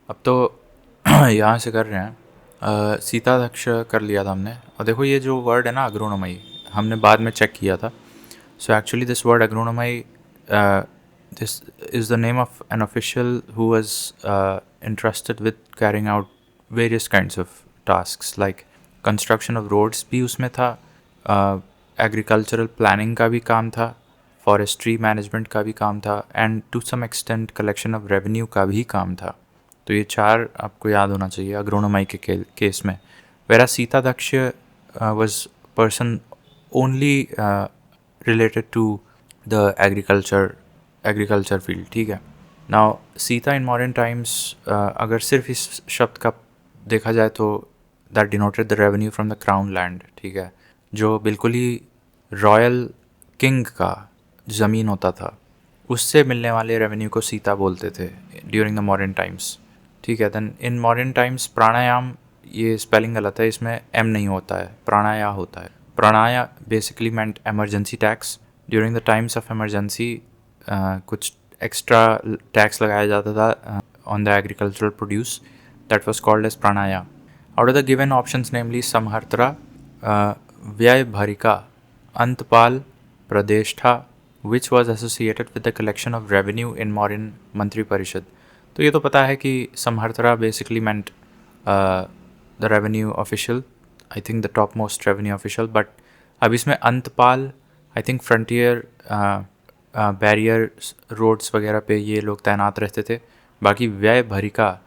अब तो यहाँ से कर रहे हैं। सीताध्यक्ष कर लिया था हमने, और देखो ये जो वर्ड है ना अग्रोनोमई, हमने बाद में चेक किया था. So actually this word agronomoi, this is the name of an official who was entrusted with carrying out various kinds of tasks like construction of roads भी उसमें था, एग्रीकल्चरल प्लानिंग का भी काम था, फॉरेस्ट्री मैनेजमेंट का भी काम था, and to some extent collection of revenue का भी काम था. तो ये चार आपको याद होना चाहिए अग्रोनोमाई के केस में. वेरा Sitadhyaksha was person only related to the agriculture field. ठीक है. Now Sita in modern times, अगर सिर्फ इस शब्द का देखा जाए तो that denoted the revenue from the crown land. ठीक है. जो बिल्कुल ही रॉयल किंग का ज़मीन होता था, उससे मिलने वाले रेवेन्यू को सीता बोलते थे ड्यूरिंग द मॉडर्न टाइम्स. ठीक है. देन इन मॉडर्न टाइम्स प्राणायाम, ये स्पेलिंग गलत है, इसमें एम नहीं होता है, प्राणाया होता है. Pranaya basically meant emergency tax. During the times of emergency कुछ एक्स्ट्रा टैक्स लगाया जाता था on the agricultural produce. That was called as Pranaya. Out of the given options namely Samaharta, Vyaya Bharika, Antapala, Pradeshta, which was associated with the collection of revenue in modern Mantri Parishad. तो ये तो पता है कि Samaharta basically meant the revenue official, I think the top most revenue official. But अब इसमें Antapala, I think frontier barrier roads वगैरह पे ये लोग तैनात रहते थे. बाकी व्यय भरिका,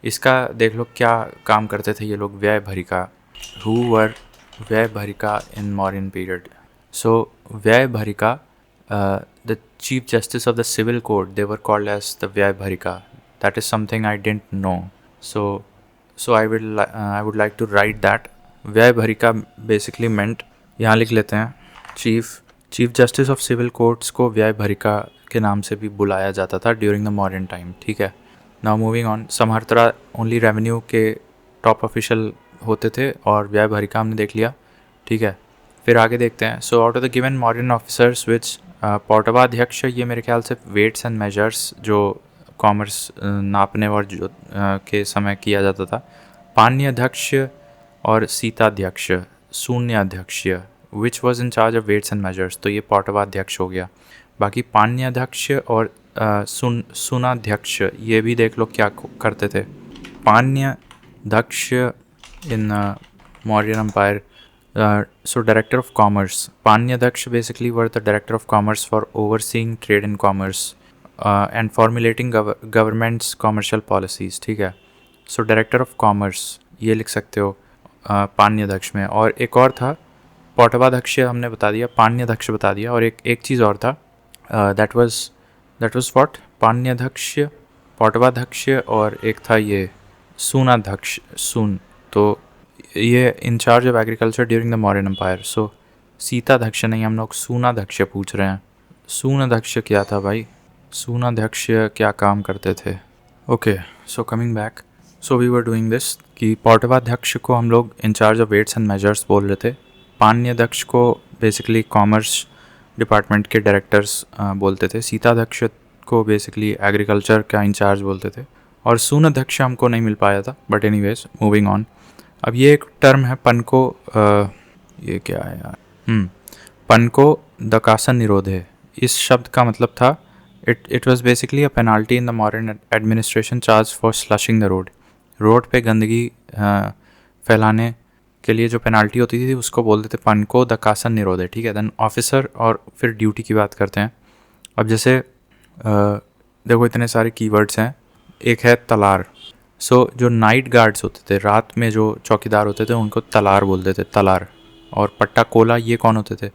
इसका देख लो क्या काम करते थे ये लोग. व्यय भरिका, हु वर व्यय भरिका in modern period. So Vyaya Bharika, the chief justice of the civil code, they were called as the Vyaya Bharika. That is something I didn't know. So I would like to write that. Vyaya Bharika basically meant, यहाँ लिख लेते हैं, chief justice of civil courts को व्यय भरिका के नाम से भी बुलाया जाता था ड्यूरिंग द मॉडर्न टाइम. ठीक है. Now moving on. Samaharta only revenue के टॉप ऑफिशियल होते थे, और व्यय भरिका हमने देख लिया. ठीक है. फिर आगे देखते हैं. So out of the given modern officers which, Pautavadhyaksha, ये मेरे ख्याल से वेट्स एंड मेजर्स जो कॉमर्स नापने और जो के समय किया जाता था. पान्याध्यक्ष और Sitadhyaksha, Shunyadhyaksha, which was in charge of weights and measures. तो ये पौटवाध्यक्ष हो गया. बाकी पान्याध्यक्ष और सुनाध्यक्ष, ये भी देख लो क्या करते थे. Panyadhyaksha in Maurya empire, so director of commerce. Panyadaksh basically were the director of commerce for overseeing trade and commerce and formulating government's commercial policies. ठीक है. so director of commerce ये लिख सकते हो पान्याध्यक्ष में. और एक और था पौटवाध्यक्ष, हमने बता दिया, पान्याध्यक्ष बता दिया, और एक चीज़ और था, that was what, पान्याध्यक्ष, पौटवाध्यक्ष, और एक था ये सूनाध्यक्ष, सून. तो ये incharge of agriculture during the Mauryan empire. So Sitadhyaksha नहीं, हम लोग सूनाध्यक्ष पूछ रहे हैं. सूनाध्यक्ष क्या था भाई, सूनाध्यक्ष क्या काम करते थे. Okay. So coming back, so we were doing this कि पौटवाध्यक्ष को हम लोग in charge of weights and measures बोल रहे थे. पान्याध्यक्ष को बेसिकली कॉमर्स डिपार्टमेंट के डायरेक्टर्स बोलते थे. सीताध्यक्ष को बेसिकली एग्रीकल्चर का इंचार्ज बोलते थे. और सूनाध्यक्ष हमको नहीं मिल पाया था. But anyways moving on. अब ये एक टर्म है पनको, ये क्या है यार, पनको दकासन निरोध है. इस शब्द का मतलब था, it was basically a penalty in the modern administration charge for slushing the road. Road पे गंदगी फैलाने के लिए जो पेनाल्टी होती थी उसको बोलते थे पनको दकासन निरोध है. ठीक है. देन ऑफिसर और फिर ड्यूटी की बात करते हैं. अब जैसे देखो इतने सारे कीवर्ड्स हैं. एक है तलार. सो जो नाइट गार्ड्स होते थे, रात में जो चौकीदार होते थे, उनको तलार बोलते थे, तलार. और पट्टा कोला, ये कौन होते थे,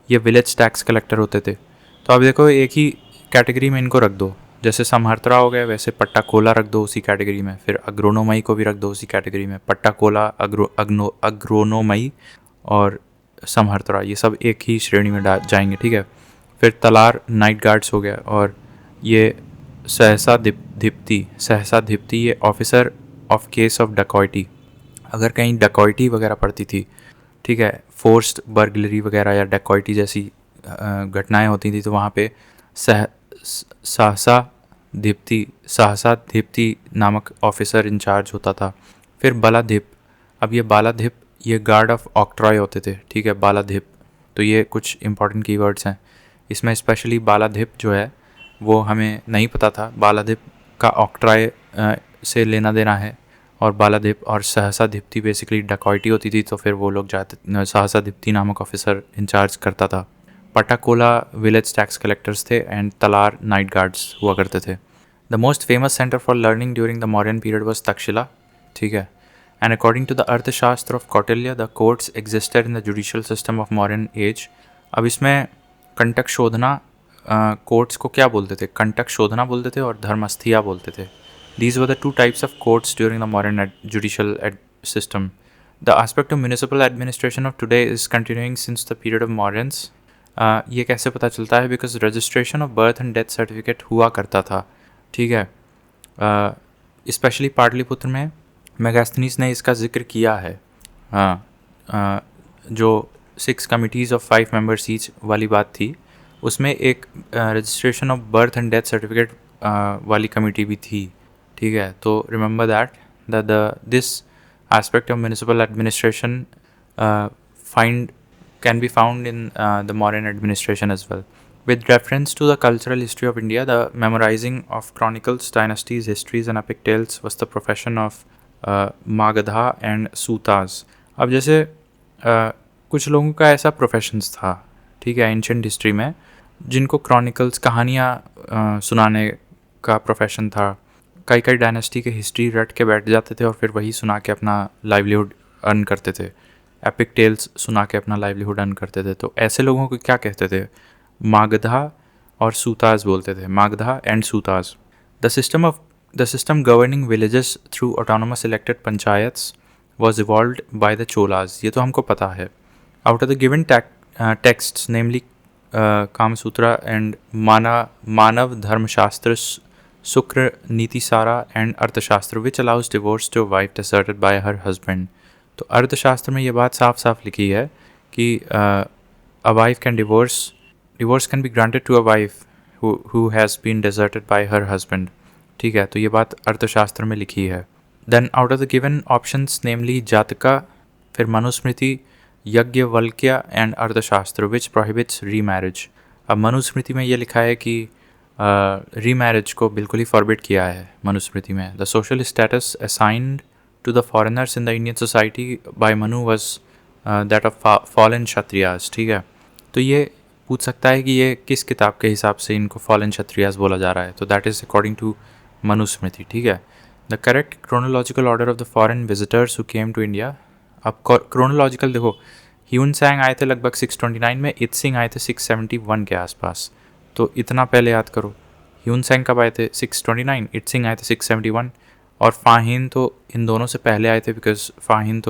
ये विलेज टैक्स कलेक्टर होते थे. तो अब देखो एक ही कैटेगरी में इनको रख दो. जैसे समहर्त्रा हो गए, वैसे पट्टा कोला रख दो उसी कैटेगरी में. फिर अग्रोनोमई को भी रख दो उसी कैटेगरी में. पट्टा कोला, अग्रोनोमई और समहर्त्रा, ये सब एक ही श्रेणी में जाएंगे. ठीक है. फिर तलार नाइट गार्ड्स हो गया. और ये सहसा धिप्ती, ये ऑफिसर ऑफ केस ऑफ डकॉइटी. अगर कहीं डकॉइटी वगैरह पड़ती थी, ठीक है, फोर्स्ड बर्गलरी वगैरह या डकॉइटी जैसी घटनाएं होती थी, तो वहाँ पे सहसा दीप्ति, सहसा दीप्ति नामक ऑफिसर इंचार्ज होता था। फिर बालाधिप, अब ये बालाधिप ये गार्ड ऑफ ऑक्ट्रॉय होते थे, ठीक है, बालाधिप। तो ये कुछ इंपॉर्टेंट कीवर्ड्स हैं इसमें, स्पेशली बालाधिप जो है वो हमें नहीं पता था। बालाधिप का ऑक्ट्रॉय से लेना देना है, और बालाधिप और सहसा दीप्ति बेसिकली डकॉइटी होती थी, तो फिर वो लोग जाते, सहसा दीप्ति नामक ऑफिसर इंचार्ज करता था। पटाकोला विलेज टैक्स कलेक्टर्स थे एंड तलार नाइट गार्ड्स हुआ करते थे। The most famous centre for learning during the Mauryan period was Takshashila, ठीक है। And according to the Arthashastra of Kautilya the courts existed in the judicial system of Mauryan age. अब इसमें कंटक शोधना, कोर्ट्स को क्या बोलते थे, कंटक शोधना बोलते थे और धर्मस्थिया बोलते थे। These were the two types of courts during the modern judicial system. The aspect of municipal administration of today is continuing since the period of Mauryans. ये कैसे पता चलता है? Because registration of birth and death certificate हुआ करता था, ठीक है। स्पेशली पाटलिपुत्र में मेगास्थनीज ने इसका जिक्र किया है। जो 6 कमिटीज़ ऑफ 5 मेंबर्स ईच वाली बात थी, उसमें एक registration of birth and death certificate वाली कमेटी भी थी, ठीक है। तो remember that this aspect of municipal administration can be found in the modern administration as well. With reference to the cultural history of India, the memorizing of chronicles, dynasties, histories and epic tales was the profession of Magadha and Sutas. अब जैसे कुछ लोगों का ऐसा professions था, ठीक है, ancient history में, जिनको क्रॉनिकल्स, कहानियाँ सुनाने का प्रोफेशन था। कई डायनेस्टी के हिस्ट्री रट के बैठ जाते थे और फिर वही सुना के अपना लाइवलीहुड अर्न करते थे। एपिक टेल्स सुना के अपना लाइवलीहुड अर्न करते थे। तो ऐसे लोगों को क्या कहते थे? मागधा और सूताज बोलते थे, Magadha and Sutas. The system governing villages through autonomous elected panchayats was evolved by the Cholas, ये तो हमको पता है। Out of the given texts namely Kamasutra and Manava Dharmashastra, Shukra Nitisara and Arthashastra which allows divorce to wife deserted by her husband. तो अर्थशास्त्र में ये बात साफ साफ लिखी है कि a wife can divorce can be granted to a wife who has been deserted by her husband, ठीक है। तो ये बात अर्थशास्त्र में लिखी है। Then out of the given options namely Jataka, फिर Manusmriti, Yajnavalkya and Arthashastra which prohibits री मैरिज। अब मनुस्मृति में ये लिखा है कि री मैरिज को बिल्कुल ही फॉरबिड किया है मनुस्मृति में। The social status assigned to the foreigners in the Indian society by Manu was that of fallen Kshatriyas, ठीक है। तो ये पूछ सकता है कि ये किस किताब के हिसाब से इनको फॉलन क्षत्रियाज बोला जा रहा है, तो that is according to Manusmriti, ठीक है। The correct chronological order of the foreign visitors who came to India. अब क्रोनोलॉजिकल देखो, ह्यून सैंग आए थे लगभग 629 में, इत्सिंग आए थे 671 के आसपास। तो इतना पहले याद करो, ह्यून सैंग कब आए थे? 629, इत्सिंग आए थे 671, और फाहिन तो इन दोनों से पहले आए थे, बिकॉज फाहिन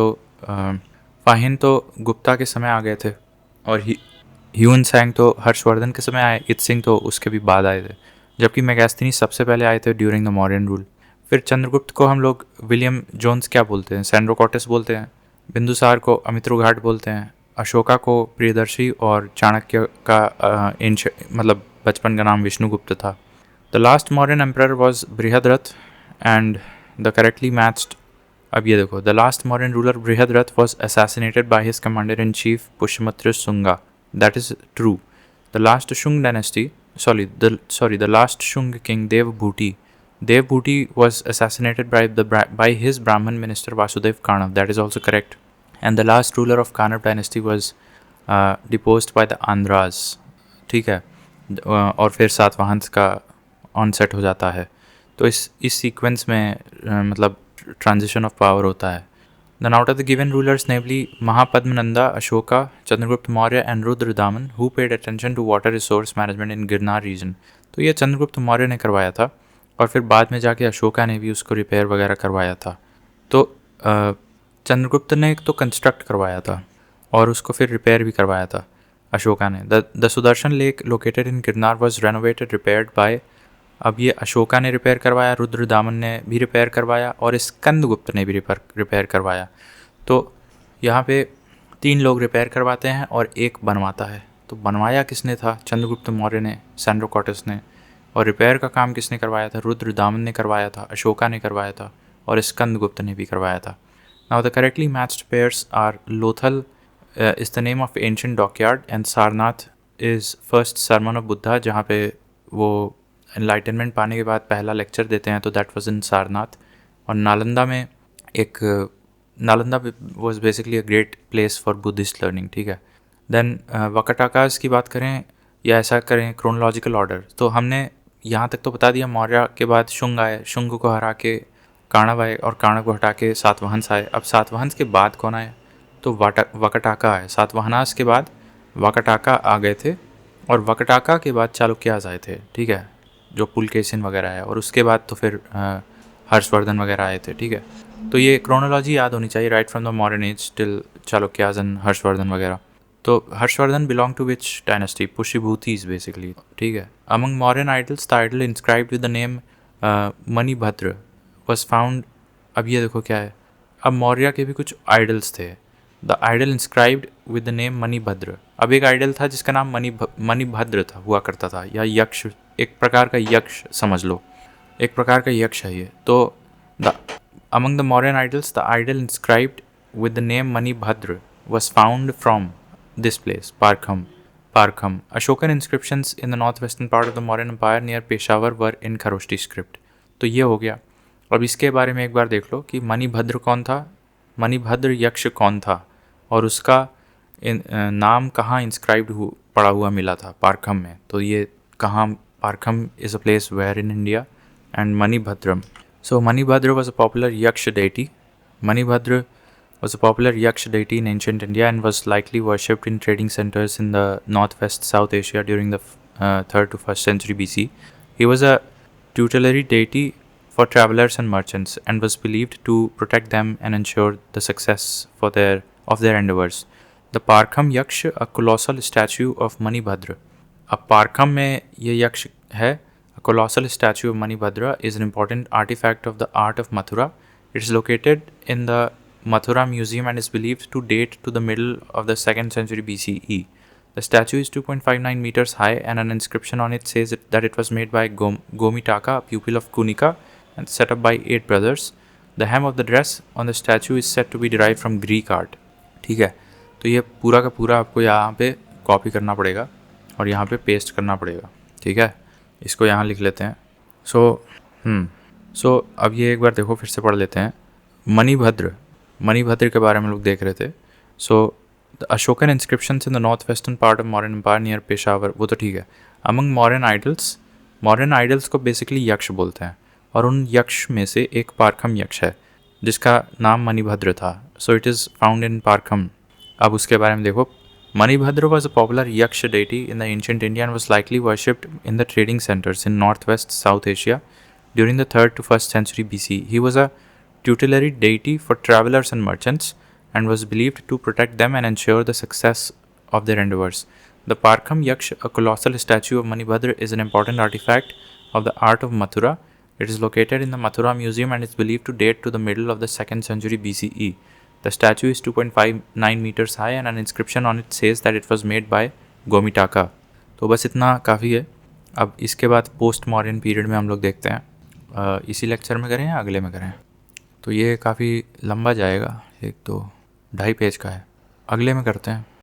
तो गुप्ता के समय आ गए थे, और ह्यून सैंग तो हर्षवर्धन के समय आए, इत्सिंग तो उसके भी बाद आए थे, जबकि मेगास्थनीज सबसे पहले आए थे ड्यूरिंग द मौर्यन रूल। फिर चंद्रगुप्त को हम लोग विलियम जोन्स क्या बोलते हैं? सैंड्रोकॉटस बोलते हैं। बिंदुसार को अमित्रुघाट बोलते हैं। अशोका को प्रियदर्शी, और चाणक्य का मतलब बचपन का नाम विष्णुगुप्त था। The last Mauryan emperor was Brihadratha and the correctly matched. अब ये देखो, the last Mauryan ruler Brihadratha was assassinated by his commander in chief Pushyamitra Shunga, that is true. The last Shunga dynasty, the last Shung king Devbhuti was assassinated by his Brahmin minister Vasudev Kanav, that is also correct. And the last ruler of Kanav dynasty was deposed by the Andhras, ठीक है। और फिर सातवाहन का onset हो जाता है। तो इस सीक्वेंस में मतलब ट्रांजिशन ऑफ पावर होता है। Then out of the given rulers, namely Mahapadmananda, Ashoka, Chandragupta Maurya and Rudradaman, who paid attention to water resource management in Girnar region. तो ये चंद्रगुप्त मौर्य ने करवाया था, और फिर बाद में जाके अशोका ने भी उसको रिपेयर वगैरह करवाया था। तो चंद्रगुप्त ने तो कंस्ट्रक्ट करवाया था और उसको फिर रिपेयर भी करवाया था अशोका ने। The Sudarshan lake located in Girnar was renovated repaired bye, अब ये अशोका ने रिपेयर करवाया, रुद्रदामन ने भी रिपेयर करवाया, और स्कंदगुप्त ने भी रिपेयर करवाया। तो यहाँ पे 3 लोग रिपेयर करवाते हैं और एक बनवाता है। तो बनवाया किसने था? चंद्रगुप्त मौर्य ने, सैंड्रोकॉटस ने। और रिपेयर का काम किसने करवाया था? रुद्रदामन ने करवाया था, अशोका ने करवाया था और स्कंदगुप्त ने भी करवाया था. Now the correctly matched pairs are Lothal is the name of ancient dockyard and Sarnath is first sermon of Buddha, जहाँ पे वो एनलाइटनमेंट पाने के बाद पहला लेक्चर देते हैं, तो दैट वाज इन सारनाथ. और नालंदा में एक Nalanda was basically a great place for Buddhist learning. ठीक है. देन वकटाकास की बात करें या ऐसा करें क्रोनोलॉजिकल ऑर्डर, तो हमने यहाँ तक तो बता दिया. मौर्य के बाद शुंग आए, शुंग को हरा के काणव आए और काणव को हटा के सातवाहंस आए. अब सातवाहंस के बाद कौन आए? तो वकटाका आए. सातवाहनास के बाद वकटाका आ गए थे और वकटाका के बाद चालुक्यास आए थे. ठीक है, जो पुलकेशिन वगैरह है. और उसके बाद तो फिर हर्षवर्धन वगैरह आए थे. ठीक है, तो ये क्रोनोलॉजी याद होनी चाहिए, right from the modern age till Chalukyas and Harshavardhana वगैरह. तो Harshavardhana belong to which dynasty? Pushyabhutis basically. ठीक है. Among modern idols the idol inscribed with the name Manibhadra was found. अब ये देखो क्या है, अब मौर्य के भी कुछ आइडल्स थे. The idol inscribed with the name Manibhadra. अब एक आइडल था जिसका नाम मणिभद्र था, हुआ करता था, या यक्ष, एक प्रकार का यक्ष समझ लो, एक प्रकार का यक्ष है ये. तो the among the modern idols the idol inscribed with the name Manibhadra was found from this place, Parkham. Ashokan inscriptions in the northwestern part of the Mauryan Empire near Peshawar were in Kharoshti script. तो ये हो गया. अब इसके बारे में एक बार देख लो कि मणिभद्र कौन था, मणिभद्र यक्ष कौन था और उसका नाम कहाँ इंस्क्राइब्ड पड़ा हुआ मिला था? पारखम में. तो ये कहाँ? Parkham is a place where in India. And Manibhadram. So Manibhadra was a popular yaksha deity. Manibhadra was a popular Yaksh deity in ancient India and was likely worshipped in trading centers in the northwest South Asia during the 3rd to 1st century BC. He was a tutelary deity for travelers and merchants and was believed to protect them and ensure the success of their endeavors. The Parkham Yaksh, a colossal statue of Manibhadra. अब पारखम में ये यक्ष है. A colossal statue of Manibhadra is an important artifact of the art of Mathura. It is located in the Mathura Museum and is believed to date to the middle of the 2nd century BCE. The statue is 2.59 meters high and an inscription on it says that it was made by Gomitaka, a pupil of Kunika, and set up by 8 brothers. The hem of the dress on the statue is said to be derived from Greek art. ठीक है, तो ये पूरा का पूरा आपको यहाँ पे कॉपी करना पड़ेगा और यहाँ पे पेस्ट करना पड़ेगा. ठीक है, इसको यहाँ लिख लेते हैं. सो अब ये एक बार देखो, फिर से पढ़ लेते हैं. मणिभद्र के बारे में लोग देख रहे थे. So the Ashokan inscriptions in the north western part of modern empire near Peshawar, वो तो ठीक है. अमंग मॉडर्न आइडल्स को बेसिकली यक्ष बोलते हैं और उन यक्ष में से एक पारखम यक्ष है जिसका नाम मणिभद्र था. So it is found in Parkham. अब उसके बारे में देखो. Manibhadra was a popular yaksha deity in the ancient India and was likely worshipped in the trading centers in northwest South Asia during the 3rd to 1st century BC. He was a tutelary deity for travelers and merchants and was believed to protect them and ensure the success of their endeavors. The Parkham Yaksh, a colossal statue of Manibhadra, is an important artifact of the art of Mathura. It is located in the Mathura Museum and is believed to date to the middle of the 2nd century BCE. The statue is 2.59 meters high and an inscription on it says that it was made by Gomitaka. तो बस इतना काफ़ी है. अब इसके बाद post modern period में हम लोग देखते हैं. इसी लेक्चर में करें या अगले में करें? तो ये काफ़ी लंबा जाएगा, 1 2 ढाई पेज का है. अगले में करते हैं.